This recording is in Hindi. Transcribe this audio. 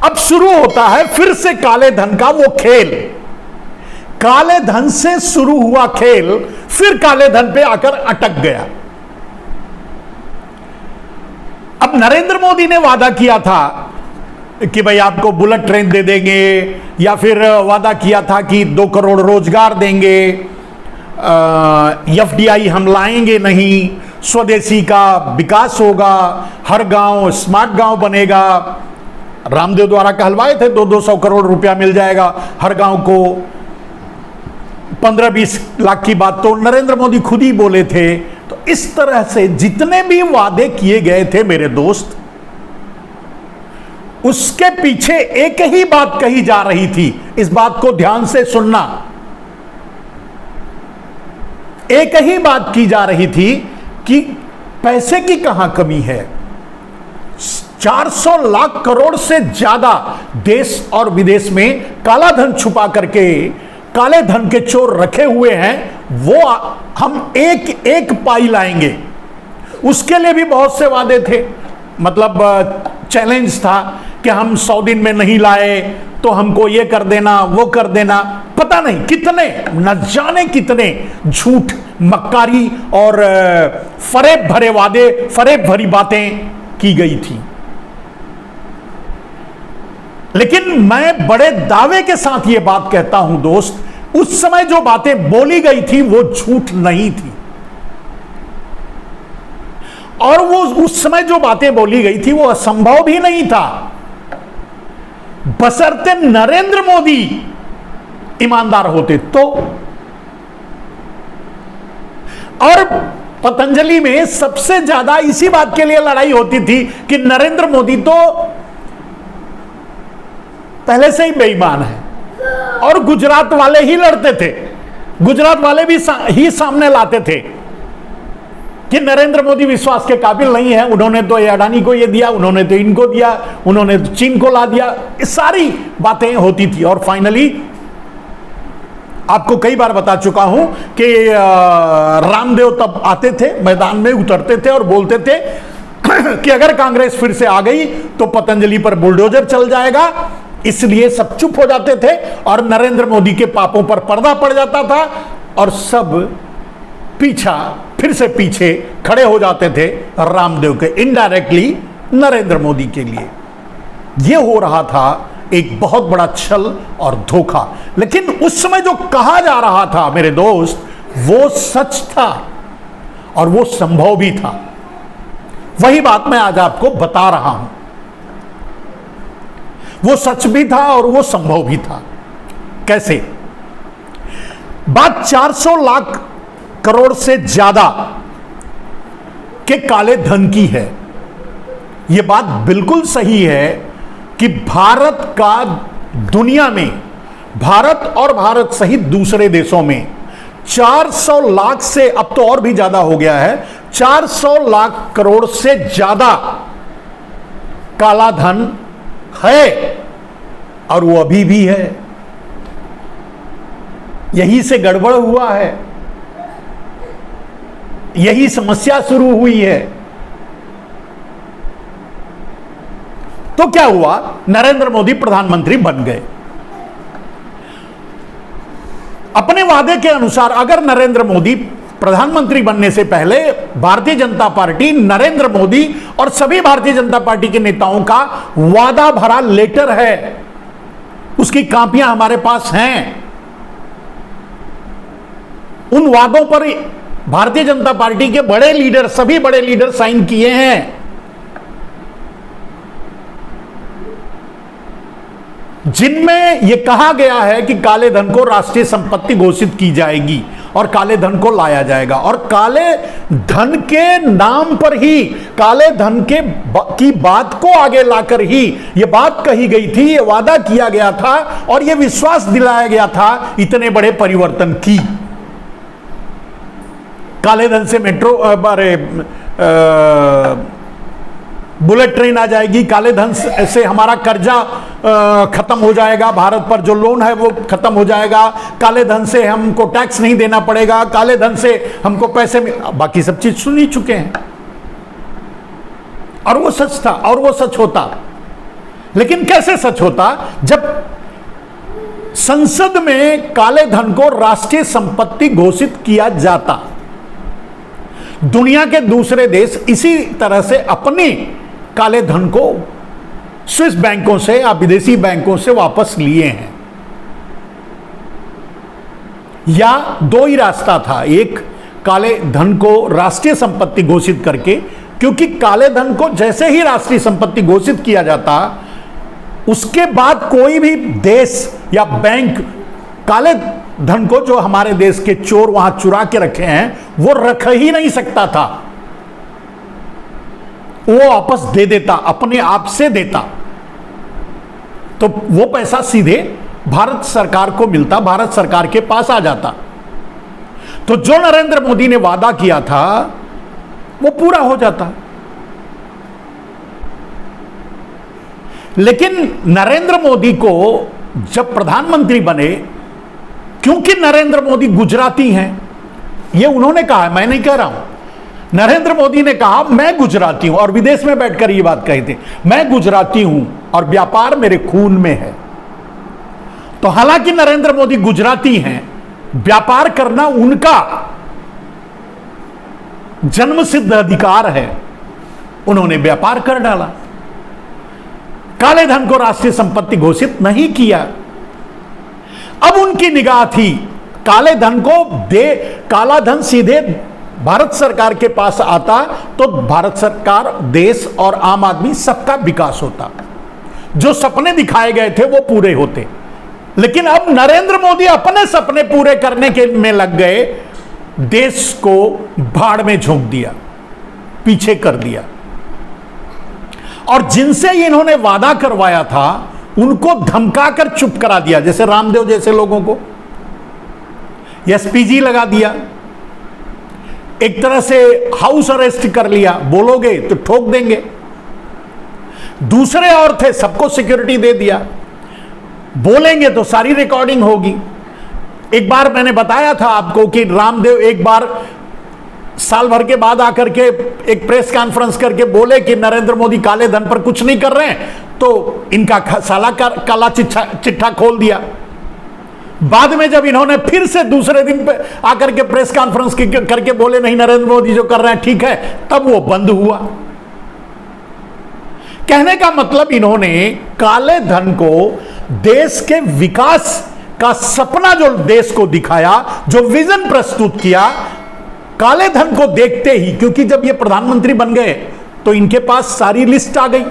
अब शुरू होता है फिर से काले धन का वो खेल। काले धन से शुरू हुआ खेल फिर काले धन पे आकर अटक गया। अब नरेंद्र मोदी ने वादा किया था कि भाई आपको बुलेट ट्रेन दे देंगे, या फिर वादा किया था कि 2 करोड़ रोजगार देंगे, एफडीआई हम लाएंगे नहीं, स्वदेशी का विकास होगा, हर गांव स्मार्ट गांव बनेगा। रामदेव द्वारा कहलवाए थे 200 करोड़ रुपया मिल जाएगा हर गांव को। 15-20 लाख की बात तो नरेंद्र मोदी खुद ही बोले थे। तो इस तरह से जितने भी वादे किए गए थे मेरे दोस्त, उसके पीछे एक ही बात कही जा रही थी। इस बात को ध्यान से सुनना। एक ही बात की जा रही थी कि पैसे की कहां कमी है। 400 लाख करोड़ से ज्यादा देश और विदेश में काला धन छुपा करके काले धन के चोर रखे हुए हैं। वो हम एक एक पाई लाएंगे। उसके लिए भी बहुत से वादे थे, मतलब चैलेंज था कि हम 100 दिन में नहीं लाए तो हमको ये कर देना, वो कर देना। पता नहीं कितने, न जाने कितने झूठ, मक्कारी और फरेब भरे वादे, फरेब भरी बातें की गई थी। लेकिन मैं बड़े दावे के साथ यह बात कहता हूं दोस्त, उस समय जो बातें बोली गई थी वो झूठ नहीं थी। और वो उस समय जो बातें बोली गई थी वो असंभव भी नहीं था, बशर्ते नरेंद्र मोदी ईमानदार होते तो। और पतंजलि में सबसे ज्यादा इसी बात के लिए लड़ाई होती थी कि नरेंद्र मोदी तो पहले से ही बेईमान है, और गुजरात वाले ही लड़ते थे। गुजरात वाले भी ही सामने लाते थे कि नरेंद्र मोदी विश्वास के काबिल नहीं है। उन्होंने तो ये अडानी को ये दिया, उन्होंने तो इनको दिया, उन्होंने तो चीन को ला दिया। ये सारी बातें होती थी। और फाइनली आपको कई बार बता चुका हूं कि रामदेव तब आते थे, मैदान में उतरते थे और बोलते थे कि अगर कांग्रेस फिर से आ गई तो पतंजलि पर बुलडोजर चल जाएगा। इसलिए सब चुप हो जाते थे और नरेंद्र मोदी के पापों पर पर्दा पड़ जाता था और सब फिर से पीछे खड़े हो जाते थे रामदेव के, इनडायरेक्टली नरेंद्र मोदी के लिए। यह हो रहा था एक बहुत बड़ा छल और धोखा। लेकिन उस समय जो कहा जा रहा था मेरे दोस्त, वो सच था और वो संभव भी था। वही बात मैं आज आपको बता रहा हूं। वो सच भी था और वो संभव भी था। कैसे? बात 400 लाख करोड़ से ज्यादा के काले धन की है। यह बात बिल्कुल सही है कि भारत का दुनिया में, भारत और भारत सहित दूसरे देशों में 400 लाख से, अब तो और भी ज्यादा हो गया है, 400 लाख करोड़ से ज्यादा काला धन है और वो अभी भी है। यही से गड़बड़ हुआ है, यही समस्या शुरू हुई है। तो क्या हुआ? नरेंद्र मोदी प्रधानमंत्री बन गए। अपने वादे के अनुसार अगर नरेंद्र मोदी प्रधानमंत्री बनने से पहले भारतीय जनता पार्टी, नरेंद्र मोदी और सभी भारतीय जनता पार्टी के नेताओं का वादा भरा लेटर है, उसकी कॉपियां हमारे पास हैं। उन वादों पर भारतीय जनता पार्टी के बड़े लीडर, सभी बड़े लीडर साइन किए हैं। जिनमें यह कहा गया है कि काले धन को राष्ट्रीय संपत्ति घोषित की जाएगी और काले धन को लाया जाएगा, और काले धन के नाम पर ही, काले धन की बात को आगे लाकर ही यह बात कही गई थी, यह वादा किया गया था और यह विश्वास दिलाया गया था इतने बड़े परिवर्तन की। काले धन से बुलेट ट्रेन आ जाएगी, काले धन से हमारा कर्जा खत्म हो जाएगा, भारत पर जो लोन है वो खत्म हो जाएगा, काले धन से हमको टैक्स नहीं देना पड़ेगा, काले धन से हमको पैसे बाकी सब चीज सुन ही चुके हैं। और वो सच था और वो सच होता। लेकिन कैसे सच होता जब संसद में काले धन को राष्ट्रीय संपत्ति घोषित किया जाता। दुनिया के दूसरे देश इसी तरह से अपने काले धन को स्विस बैंकों से या विदेशी बैंकों से वापस लिए हैं। या दो ही रास्ता था, एक काले धन को राष्ट्रीय संपत्ति घोषित करके, क्योंकि काले धन को जैसे ही राष्ट्रीय संपत्ति घोषित किया जाता उसके बाद कोई भी देश या बैंक काले धन को जो हमारे देश के चोर वहां चुरा के रखे हैं वो रख ही नहीं सकता था, वो वापस दे देता, अपने आप से देता। तो वो पैसा सीधे भारत सरकार को मिलता, भारत सरकार के पास आ जाता। तो जो नरेंद्र मोदी ने वादा किया था वो पूरा हो जाता। लेकिन नरेंद्र मोदी को जब प्रधानमंत्री बने, क्योंकि नरेंद्र मोदी गुजराती हैं, ये उन्होंने कहा, मैं नहीं कह रहा हूं, नरेंद्र मोदी ने कहा मैं गुजराती हूं, और विदेश में बैठकर ये बात कही थी, मैं गुजराती हूं और व्यापार मेरे खून में है। तो हालांकि नरेंद्र मोदी गुजराती हैं, व्यापार करना उनका जन्मसिद्ध अधिकार है, उन्होंने व्यापार कर डाला, काले धन को राष्ट्रीय संपत्ति घोषित नहीं किया। अब उनकी निगाह थी काले धन को काला धन सीधे भारत सरकार के पास आता तो भारत सरकार, देश और आम आदमी सबका विकास होता, जो सपने दिखाए गए थे वो पूरे होते। लेकिन अब नरेंद्र मोदी अपने सपने पूरे करने के में लग गए, देश को भाड़ में झोंक दिया, पीछे कर दिया। और जिनसे इन्होंने वादा करवाया था उनको धमकाकर चुप करा दिया, जैसे रामदेव जैसे लोगों को एसपीजी लगा दिया, एक तरह से हाउस अरेस्ट कर लिया, बोलोगे तो ठोक देंगे। दूसरे और थे, सबको सिक्योरिटी दे दिया, बोलेंगे तो सारी रिकॉर्डिंग होगी। एक बार मैंने बताया था आपको कि रामदेव एक बार साल भर के बाद आकर के एक प्रेस कॉन्फ्रेंस करके बोले कि नरेंद्र मोदी काले धन पर कुछ नहीं कर रहे हैं, तो इनका साला काला चिट्ठा खोल दिया। बाद में जब इन्होंने फिर से दूसरे दिन पे आकर के प्रेस कॉन्फ्रेंस करके बोले नहीं नरेंद्र मोदी जो कर रहे हैं ठीक है, तब वो बंद हुआ। कहने का मतलब इन्होंने काले धन को देश के विकास का सपना जो देश को दिखाया, जो विजन प्रस्तुत किया, काले धन को देखते ही, क्योंकि जब ये प्रधानमंत्री बन गए तो इनके पास सारी लिस्ट आ गई।